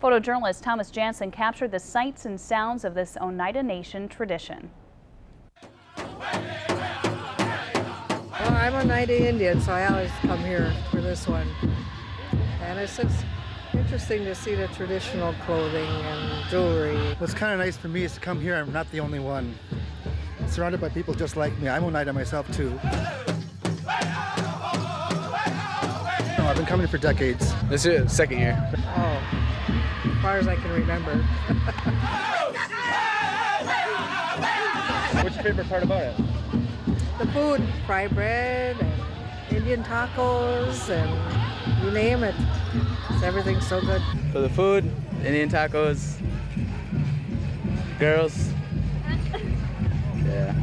Photojournalist Thomas Janssen captured the sights and sounds of this Oneida Nation tradition. Well, I'm an Oneida Indian, so I always come here for this one. And it's just interesting to see the traditional clothing and jewelry. What's kind of nice for me is to come here. I'm not the only one. Surrounded by people just like me. I'm Oneida myself too. I've been coming for decades. This is the second year. Oh, as far as I can remember. What's your favorite part about it? The food, fried bread, and Indian tacos, and you name it. Everything's so good. For the food, Indian tacos, girls. Yeah,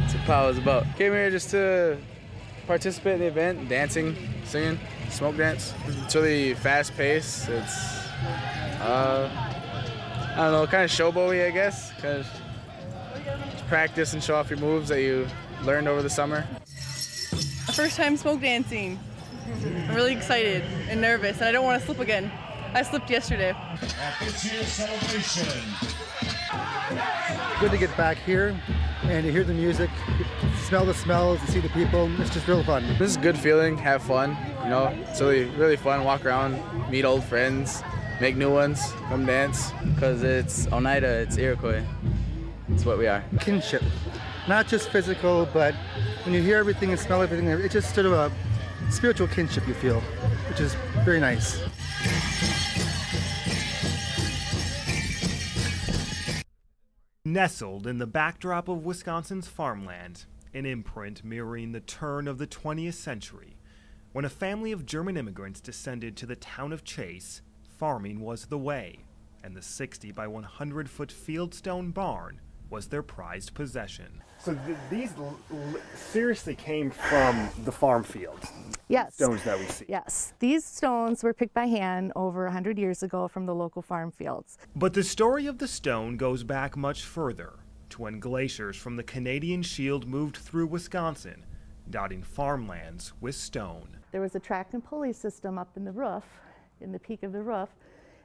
that's what POW is about. Came here just to participate in the event, dancing, singing, smoke dance. It's really fast paced. It's, I don't know, kind of showboaty, I guess. Kind of practice and show off your moves that you learned over the summer. First time smoke dancing. I'm really excited and nervous, and I don't want to slip again. I slipped yesterday. At this year's celebration. Good to get back here and to hear the music, smell the smells, and see the people. It's just real fun. This is a good feeling, have fun, you know. It's really fun, walk around, meet old friends, make new ones, come dance. Because it's Oneida, it's Iroquois. It's what we are. Kinship, not just physical, but when you hear everything and smell everything, it's just sort of a spiritual kinship you feel, which is very nice. Nestled in the backdrop of Wisconsin's farmland, an imprint mirroring the turn of the 20th century. When a family of German immigrants descended to the town of Chase, farming was the way, and the 60 by 100 foot fieldstone barn was their prized possession. So these seriously came from the farm field? Yes. Stones that we see? Yes. These stones were picked by hand over 100 years ago from the local farm fields. But the story of the stone goes back much further, to when glaciers from the Canadian Shield moved through Wisconsin, dotting farmlands with stone. There was a track and pulley system up in the roof, in the peak of the roof,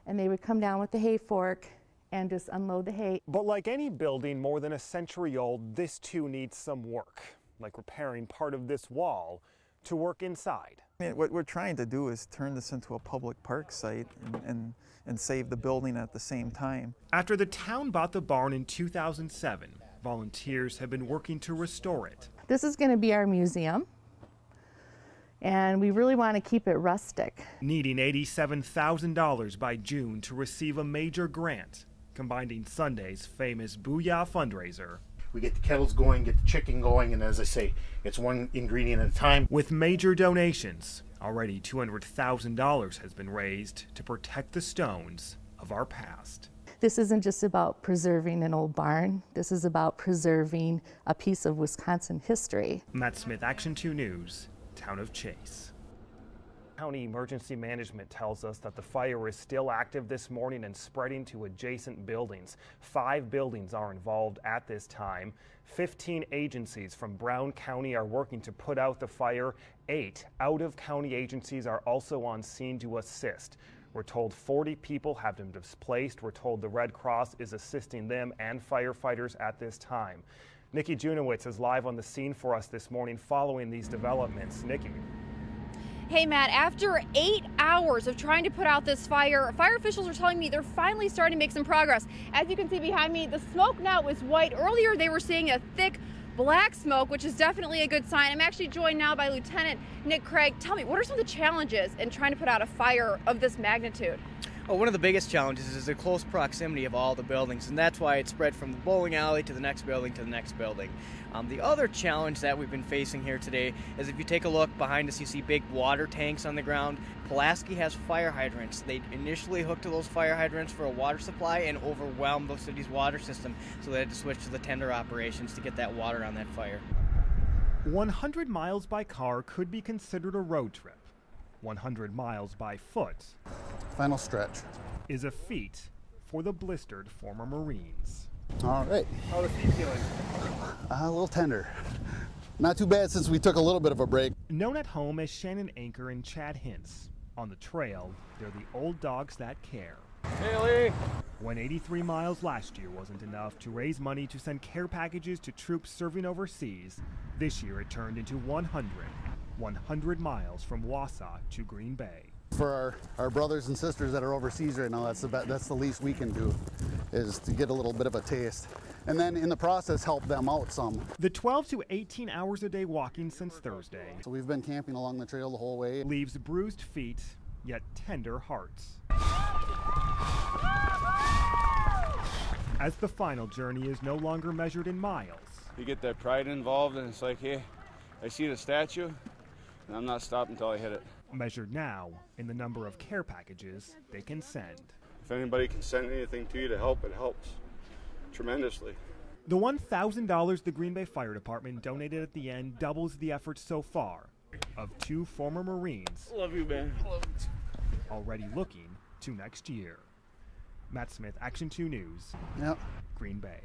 and they would come down with the hay fork and just unload the hay. But like any building more than a century old, this too needs some work, like repairing part of this wall to work inside. I mean, what we're trying to do is turn this into a public park site and save the building at the same time. After the town bought the barn in 2007, volunteers have been working to restore it. This is going to be our museum, and we really want to keep it rustic. Needing $87,000 by June to receive a major grant, combining Sunday's famous Booyah fundraiser. We get the kettles going, get the chicken going, and as I say, it's one ingredient at a time. With major donations, already $200,000 has been raised to protect the stones of our past. This isn't just about preserving an old barn. This is about preserving a piece of Wisconsin history. Matt Smith, Action 2 News, Town of Chase. County Emergency Management tells us that the fire is still active this morning and spreading to adjacent buildings. 5 buildings are involved at this time. 15 agencies from Brown County are working to put out the fire. 8 out-of-county agencies are also on scene to assist. We're told 40 people have been displaced. We're told the Red Cross is assisting them and firefighters at this time. Nikki Junowitz is live on the scene for us this morning following these developments. Nikki. Hey Matt, after 8 hours of trying to put out this fire, fire officials are telling me they're finally starting to make some progress. As you can see behind me, the smoke now is white. Earlier they were seeing a thick black smoke, which is definitely a good sign. I'm actually joined now by Lieutenant Nick Craig. Tell me, what are some of the challenges in trying to put out a fire of this magnitude? Well, one of the biggest challenges is the close proximity of all the buildings, and that's why it spread from the bowling alley to the next building to the next building. The other challenge that we've been facing here today is if you take a look behind us, you see big water tanks on the ground. Pulaski has fire hydrants. They initially hooked to those fire hydrants for a water supply and overwhelmed the city's water system, so they had to switch to the tender operations to get that water on that fire. 100 miles by car could be considered a road trip. 100 miles by foot. Final stretch. Is a feat for the blistered former Marines. All right. How are the feet feeling? A little tender. Not too bad since we took a little bit of a break. Known at home as Shannon Anchor and Chad Hintz, On the trail, they're the old dogs that care. Haley! When 83 miles last year wasn't enough to raise money to send care packages to troops serving overseas, this year it turned into 100 miles from Wausau to Green Bay. For our brothers and sisters that are overseas right now, that's the least we can do, is to get a little bit of a taste. And then in the process, help them out some. The 12 to 18 hours a day walking since Thursday. So we've been camping along the trail the whole way. Leaves bruised feet, yet tender hearts. As the final journey is no longer measured in miles. You get that pride involved, and it's like, hey, I see the statue, and I'm not stopping until I hit it. Measured now in the number of care packages they can send. If anybody can send anything to you to help, it helps tremendously. The $1,000 the Green Bay Fire Department donated at the end doubles the effort so far of 2 former Marines. Love you, man. Love you. Already looking to next year. Matt Smith, Action 2 News, Yep. Green Bay.